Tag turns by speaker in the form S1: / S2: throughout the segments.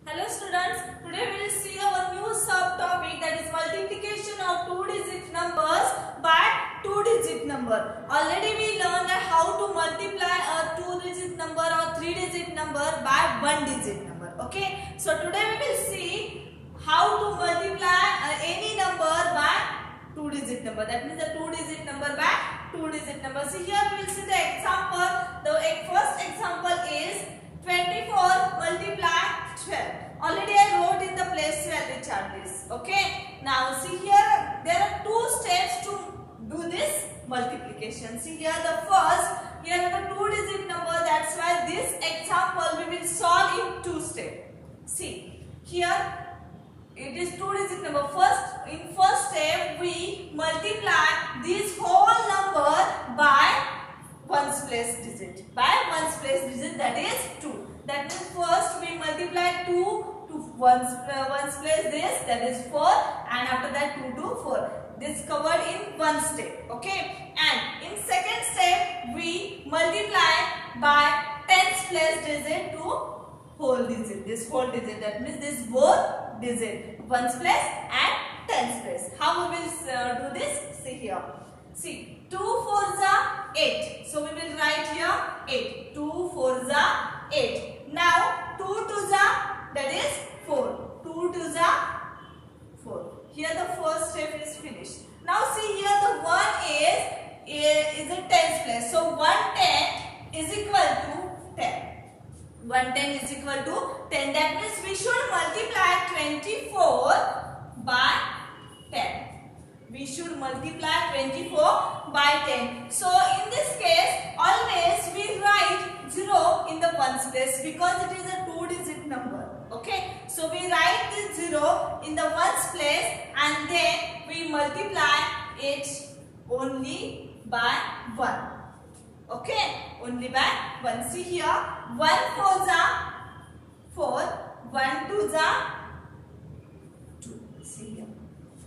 S1: Hello students, today we will see our new subtopic, that is multiplication of two-digit numbers by two-digit number. Already we learned that how to multiply a two-digit number or three-digit number by one-digit number. Okay, so today we will see how to multiply any number by two-digit number. That means the two-digit number by two-digit number. See here we will see the example. The first example is 24 multiply 12. Already I wrote in the place value chart this. Okay. Now see here there are two steps to do this multiplication. See here the first, here are the two-digit number. That's why this example we will solve in two steps. See here it is two-digit number. In first step we multiply this whole number by ones place digit. By ones place digit, that is 2. That means first we multiply 2 to ones place this, that is 4, and after that 2 to 4. This covered in one step. Okay. And in second step we multiply by tens place digit to whole digit. This whole digit, that means this both digit, ones place and tens place. How we will do this? See here. See, 2 4s are 8. So we will write here 8. 2 4s are 8. Now 2 2s are, that is 4. 2 2s are 4. Here the first step is finished. Now see here the 1 is a tens place. So 110 is equal to 10. 110 is equal to 10. That means we should multiply 24 by 10. We should multiply 24 by 10. So in this case, always we write 0 in the ones place because it is a two-digit number. Okay. So we write this 0 in the ones place and then we multiply it only by 1. Okay. Only by 1. See here, 1 4s are 4, 1 2s are 2. See here,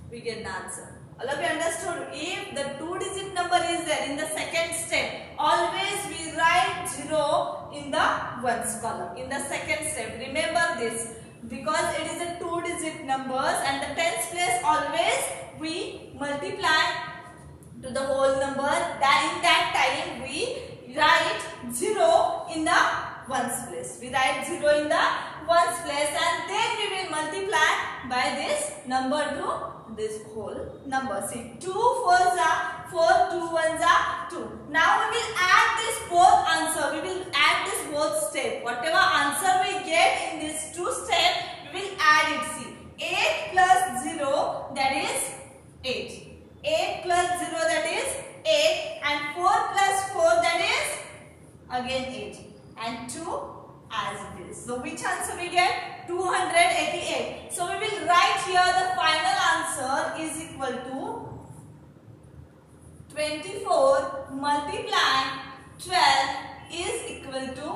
S1: we get the answer. All of you understood? If the two-digit number is there in the second step, always we write 0 in the ones column. In the second step, remember this, because it is a two-digit numbers and the tens place always we multiply to the whole number. That in that time we write 0 in the ones place. We write 0 in the ones place and then we will multiply by this number to this whole number. See, 2 4s are 4, 2 1s are 2. Now we will add this both answer. We will add this both step. Whatever answer we get in these two steps, we will add it. See, 8 plus 0, that is 8. 8 plus 0, that is 8. And 4 plus 4, that is again 8. And 2 as it is. So which answer we get? 288. So we will write here the final answer is equal to 24 multiply 12 is equal to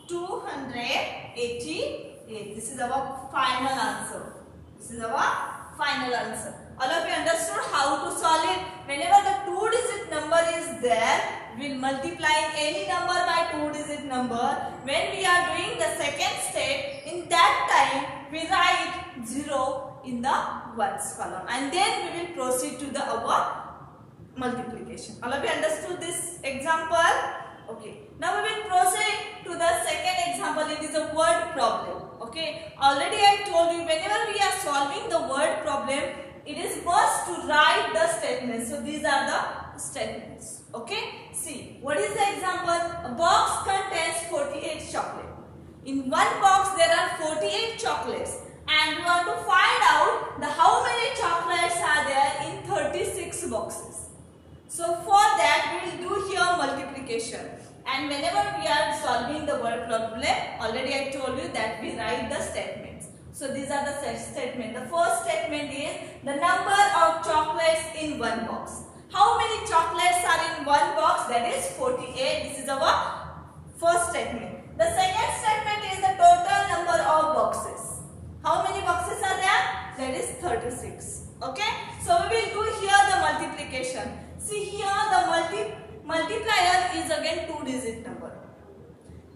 S1: 288. This is our final answer. This is our final answer. All of you understood how to solve it? Whenever the two-digit number is there, we will multiply any number by two-digit number. When we are doing the second step, in that time we write 0 in the ones column and then we will proceed to our multiplication. All of you understood this example? Okay. Now we will proceed to the second example. It is a word problem. Okay. Already I told you, whenever we are solving the word problem, it is must to write the statements. So these are the statements. Okay. See, what is the example? A box contains 48 chocolates. In one box there are 48 chocolates and we want to find out how many chocolates are there in 36 boxes. So for that we will do here multiplication. And whenever we are solving the word problem, already I told you that we write the statements. So these are the statements. The first statement is the number of chocolates in one box. How many chocolates are in one box? That is 48. This is our first statement. The second statement is the total number of boxes. How many boxes are there? That is 36. Okay. So we will do here the multiplication. See here the multiplier is again two-digit number.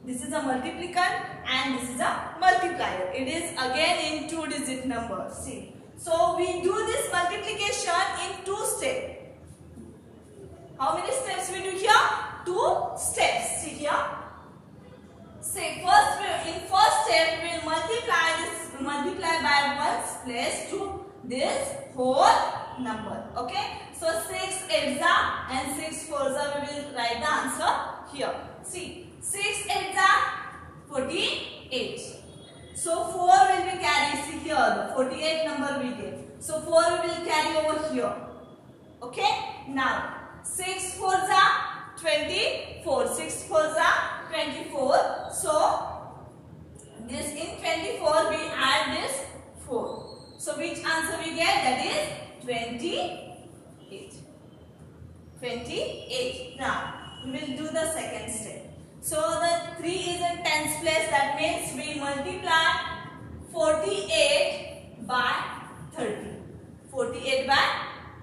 S1: This is a multiplicand and this is a multiplier. It is again in 2-digit number. See. So we do this multiplication in 2 steps. How many steps we do here? 2 steps. See here. Say in first step we will multiply by 1's place to this whole number. Okay. So 6 8s and 6 4s we will write the answer here. See. 6 8s 48. So 4 will be carried. See here, the 48 number we get. So 4 we will carry over here. Okay. Now 6 4s 24. 6 4s 24. So this in 24 we add this 4. So which answer we get? That is 28. 28. Now we will do the second step. So the 3 is in 10's place. That means we multiply 48 by 30. 48 by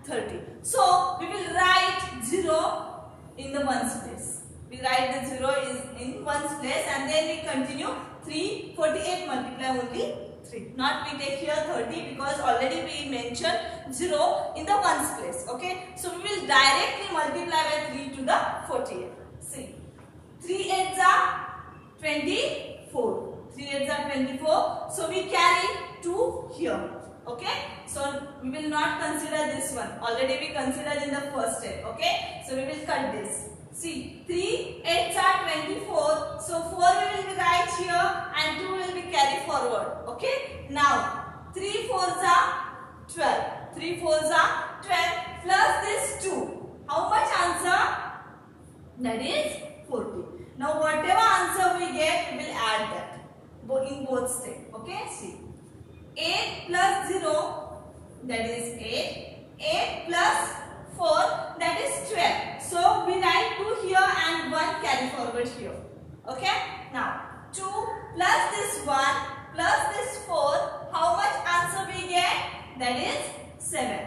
S1: 30. So we will write 0 in the 1's place. We write the 0 is in 1's place and then we continue 3. 48 multiply only 3. Not we take here 30 because already we mentioned 0 in the 1's place. Okay. So we will directly multiply by 3 to the 48. See. 3 8s are 24. 3 8s are 24. So we carry 2 here. Okay. So we will not consider this one. Already we considered in the first step. Okay. So we will cut this. See. 3 8s are 24. So 4 we will write here and 2 will be carried forward. Okay. Now 3 4s are 12. 3 4s are 12 plus this 2. How much answer? That is 40. Now whatever answer we get, we will add that in both steps. Okay, see. 8 plus 0, that is 8. 8 plus 4, that is 12. So we write 2 here and 1 carry forward here. Okay. Now 2 plus this 1 plus this 4, how much answer we get? That is 7.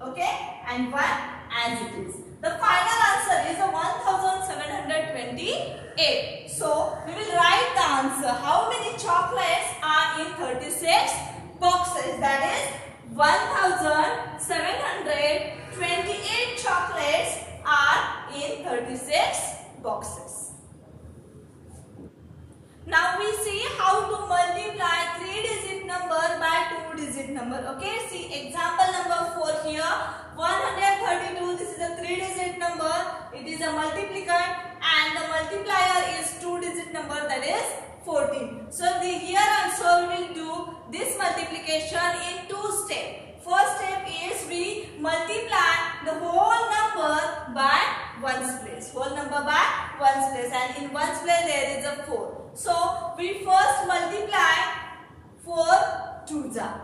S1: Okay. And 1 as it is. The final answer is a 1728. So we will write the answer. How many chocolates are in 36 boxes? That is 1728 chocolates are in 36 boxes. Now we see how to multiply 3-digit number by 2-digit number. Okay, see example number 4 here. 132, this is a 3-digit number. It is a multiplicand and the multiplier is 2-digit number, that is 14. So here also we will do this multiplication in 2 steps. First step is we multiply the whole number by 1's place. Whole number by 1's place, and in 1's place there is a 4. So we first multiply 4 2s are.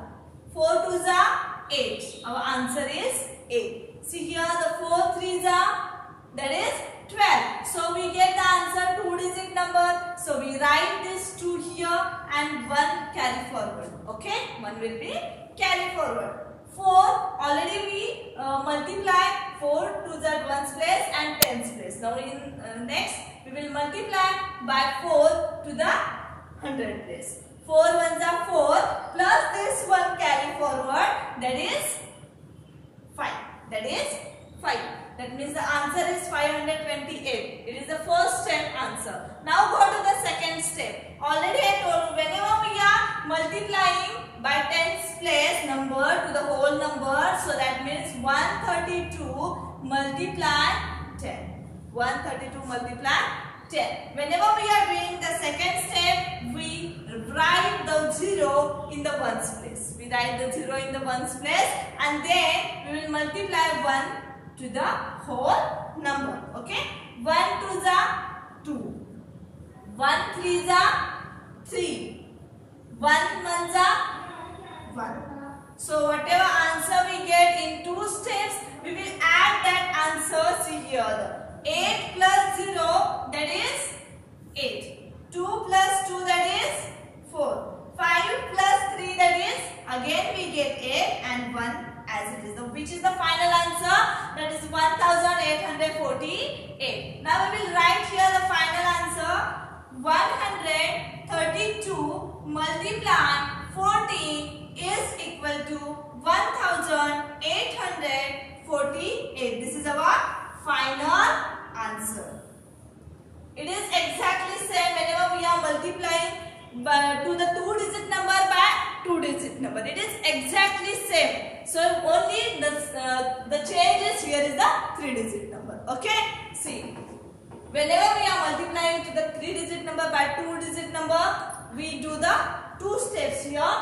S1: 4 2s are 8. Our answer is 8. See here the 4 3s are, that is 12. So we get the answer 2-digit number. So we write this 2 here and 1 carry forward. Okay, 1 will be carry forward. 4 already we multiply 4 2s at 1's place and 10's place. Now in next we will multiply by 4 to the 100 place. 4 1s are 4 plus this 1 carry forward, that is 5. That is 5. That means the answer is 528. It is the first step answer. Now go to the second step. Already I told you, whenever we are multiplying by 10's place number to the whole number, so that means 132 multiply 10. 132 multiply 10. Whenever we are doing the second step, we write the 0 in the 1's place. We write the 0 in the 1's place and then we will multiply 1 to the whole number. Okay. 1 2s are 2. 1 3s are 3. 1 1s are 1. So whatever answer we get in 2 steps, we will add that answer. See here. 8 plus 0, that is 8. 2 plus 2, that is 4. 5 plus 3, that is again we get 8 and 1 as it is. Which is the final answer? That is 1848. Now we will write here the final answer. 132 multiply 14 is equal to 1848. This is our final answer. It is exactly same whenever we are multiplying to the 2-digit number by 2-digit number. It is exactly same. So only the change is here is the 3-digit number. Okay. See, whenever we are multiplying to the 3-digit number by 2-digit number, we do the 2 steps here.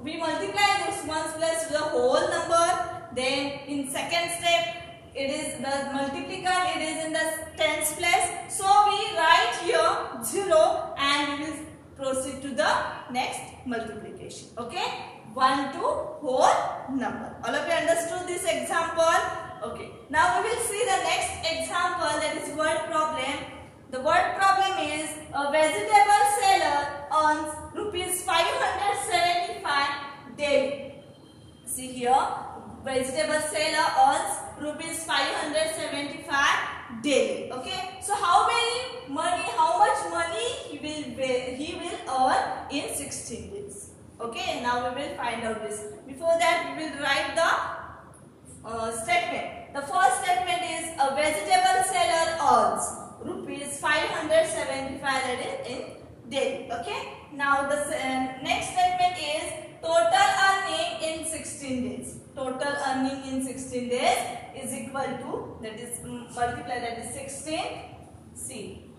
S1: We multiply this ones plus the whole number. Then in second step, it is the multiplicand, it is in the tens place. So we write here 0 and we will proceed to the next multiplication. Okay, 1 to whole number. All of you understood this example? Okay. Now we will see the next example, that is word problem. The word problem is a vegetable seller earns rupees 575 daily. See here, vegetable seller earns rupees 575 daily. Okay. So how much money he will earn in 16 days. Okay. Now we will find out this. Before that, we will write the statement. The first statement is a vegetable seller earns rupees 575, that is in daily. Okay. Now the next statement is total earning in 16 days. Total earning in 16 days is equal to, that is multiply, that is 16. See,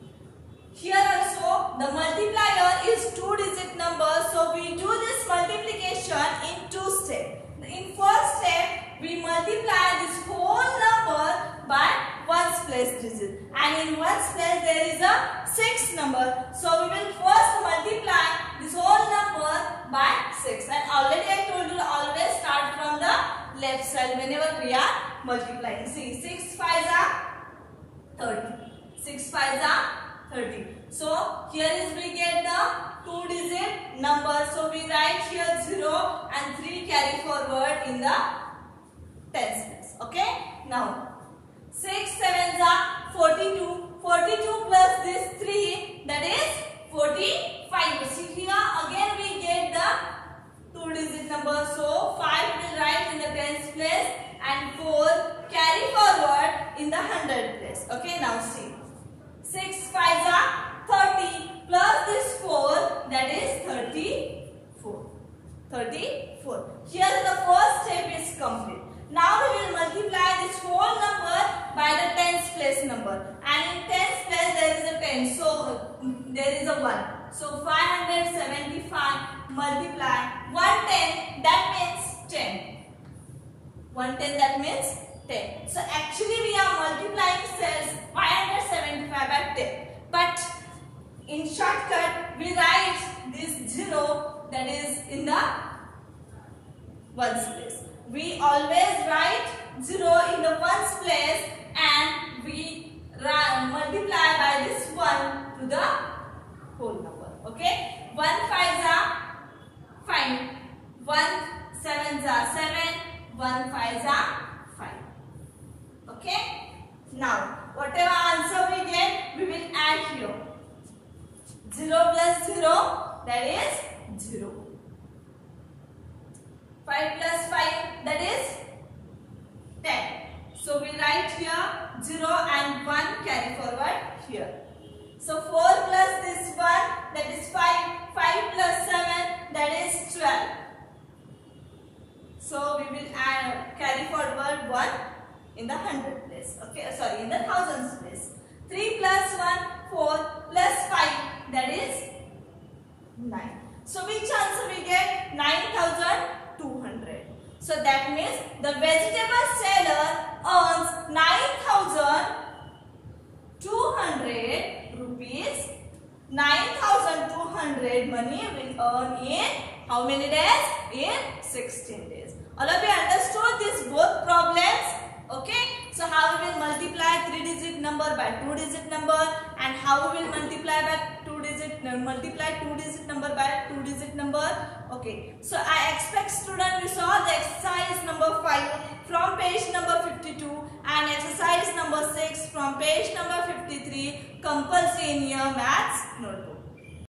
S1: here also the multiplier is 2-digit number, so we do this multiplication in 2 steps. In first step, we multiply this whole number by 1's place digit, and in 1's place there is a 6 number, so we will first multiply this whole number by 6. And already I told you, always start from the left side whenever we are multiplying. See, 6 5s are 30. 6 5s are 30. So here is we get the 2-digit number. So we write here 0 and 3 carry forward in the tens place. Okay. Now 6 7s are 42. 42 plus this 3, that is 45. See here again we get the 2-digit number. So 5 will write in the tens place and 4 carry forward in the 100 place. Okay. Now see, 6 5s are 30 plus this 4, that is 34. 34. Here the first step is complete. Now we will multiply this whole number by the tens place number, and in tens place there is a 10, so there is a 1. So 575 multiply 110, that means 10. 110, that means 10. So actually we are multiplying cells 575 by 10. But in shortcut we write this 0, that is in the 1's place. We always write 0 in the 1's place and we multiply by this 1 to the whole number. Okay. 1 5s are 5. 1 7s are 7. 1 5s are 5. Okay. Now whatever answer we get, we will add here. 0 plus 0, that is 0. 5 plus 5, that is 10. So we write here 0 and 1 carry forward here. So 4 plus this 1, that is 5. 5 plus 7, that is 12. So we will carry forward 1 in the 100 place. Okay, sorry, in the thousands place. 3 plus 1, 4 plus 5, that is 9. So which answer we get? 9,200. So that means the vegetable seller earns 9,200 rupees. 9,200 money will earn in how many days? In 16 days. All of you understood this both problems? Okay. So how we will multiply 3-digit number by 2-digit number, and how we will multiply by 2-digit multiply two-digit number by two-digit number. Okay, so I expect student you saw the exercise number 5 from page number 52 and exercise number 6 from page number 53 compulsory in your maths notebook.